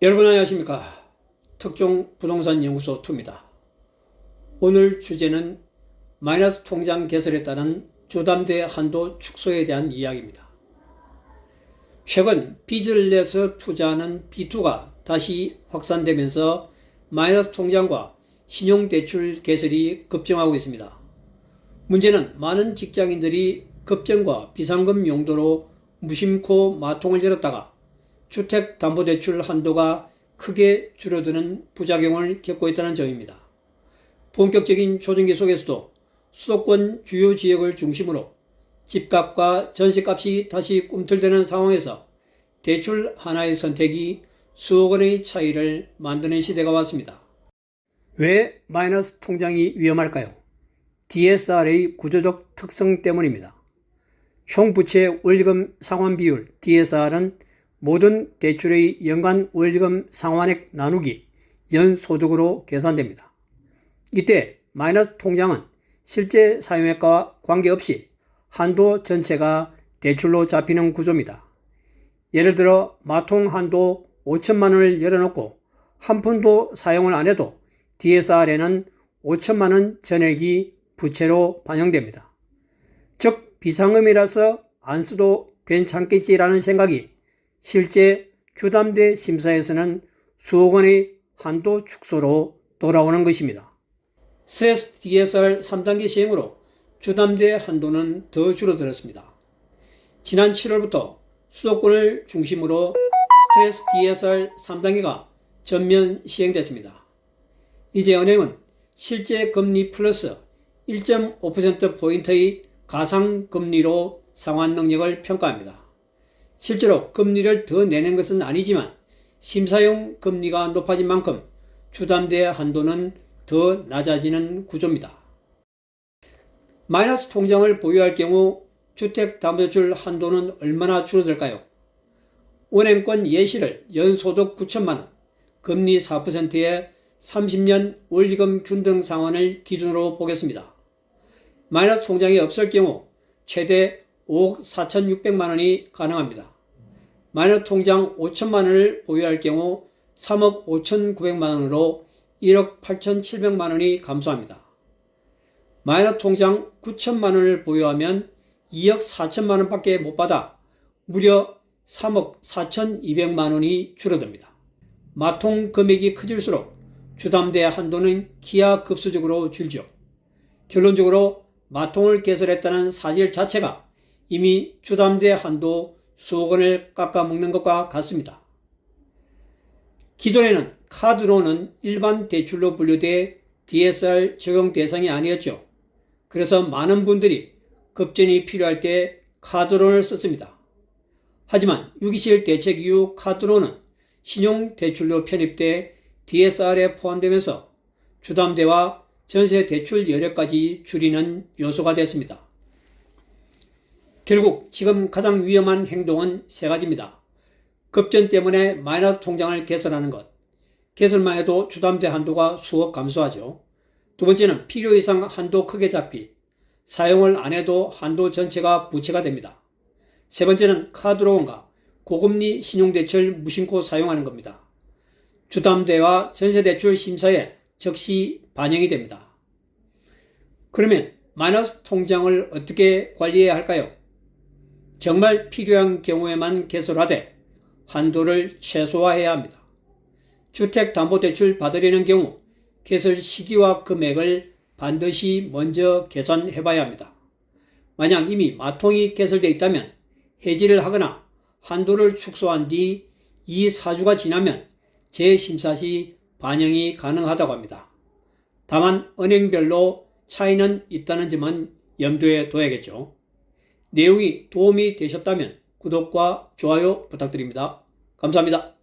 여러분 안녕하십니까. 특종 부동산 연구소 2입니다. 오늘 주제는 마이너스 통장 개설에 따른 주담대 한도 축소에 대한 이야기입니다. 최근 빚을 내서 투자하는 B2가 다시 확산되면서 마이너스 통장과 신용대출 개설이 급증하고 있습니다. 문제는 많은 직장인들이 급증과 비상금 용도로 무심코 마통을 열었다가 주택담보대출 한도가 크게 줄어드는 부작용을 겪고 있다는 점입니다. 본격적인 조정기 속에서도 수도권 주요 지역을 중심으로 집값과 전세값이 다시 꿈틀대는 상황에서 대출 하나의 선택이 수억 원의 차이를 만드는 시대가 왔습니다. 왜 마이너스 통장이 위험할까요? DSR의 구조적 특성 때문입니다. 총부채 원리금 상환 비율 DSR은 모든 대출의 연간 원리금 상환액 나누기 연소득으로 계산됩니다. 이때 마이너스 통장은 실제 사용액과 관계없이 한도 전체가 대출로 잡히는 구조입니다. 예를 들어 마통 한도 5천만 원을 열어놓고 한 푼도 사용을 안 해도 DSR에는 5천만 원 전액이 부채로 반영됩니다. 즉 비상금이라서 안 써도 괜찮겠지라는 생각이 실제 주담대 심사에서는 수억 원의 한도 축소로 돌아오는 것입니다. 스트레스 DSR 3단계 시행으로 주담대 한도는 더 줄어들었습니다. 지난 7월부터 수도권을 중심으로 스트레스 DSR 3단계가 전면 시행됐습니다. 이제 은행은 실제 금리 플러스 1.5%포인트의 가상금리로 상환 능력을 평가합니다. 실제로 금리를 더 내는 것은 아니지만 심사용 금리가 높아진 만큼 주담대 한도는 더 낮아지는 구조입니다. 마이너스 통장을 보유할 경우 주택담보대출 한도는 얼마나 줄어들까요? 은행권 예시를 연소득 9천만 원, 금리 4%의 30년 원리금 균등 상환을 기준으로 보겠습니다. 마이너스 통장이 없을 경우 최대 5억 4,600만 원이 가능합니다. 마이너스 통장 5천만 원을 보유할 경우 3억 5,900만 원으로 1억 8,700만 원이 감소합니다. 마이너스 통장 9천만 원을 보유하면 2억 4천만 원밖에 못 받아 무려 3억 4,200만 원이 줄어듭니다. 마통 금액이 커질수록 주담대 한도는 기하급수적으로 줄죠. 결론적으로 마통을 개설했다는 사실 자체가 이미 주담대 한도 수억 원을 깎아먹는 것과 같습니다. 기존에는 카드론은 일반 대출로 분류돼 DSR 적용 대상이 아니었죠. 그래서 많은 분들이 급전이 필요할 때 카드론을 썼습니다. 하지만 6.27 대책 이후 카드론은 신용대출로 편입돼 DSR에 포함되면서 주담대와 전세 대출 여력까지 줄이는 요소가 됐습니다. 결국 지금 가장 위험한 행동은 세 가지입니다. 급전 때문에 마이너스 통장을 개설하는 것. 개설만 해도 주담대 한도가 수억 감소하죠. 두 번째는 필요 이상 한도 크게 잡기. 사용을 안 해도 한도 전체가 부채가 됩니다. 세 번째는 카드론과 고금리 신용대출 무심코 사용하는 겁니다. 주담대와 전세대출 심사에 즉시 반영이 됩니다. 그러면 마이너스 통장을 어떻게 관리해야 할까요? 정말 필요한 경우에만 개설하되 한도를 최소화해야 합니다. 주택담보대출 받으려는 경우 개설 시기와 금액을 반드시 먼저 계산해 봐야 합니다. 만약 이미 마통이 개설되어 있다면 해지를 하거나 한도를 축소한 뒤 2-4주가 지나면 재심사 시 반영이 가능하다고 합니다. 다만 은행별로 차이는 있다는 점은 염두에 둬야겠죠. 내용이 도움이 되셨다면 구독과 좋아요 부탁드립니다. 감사합니다.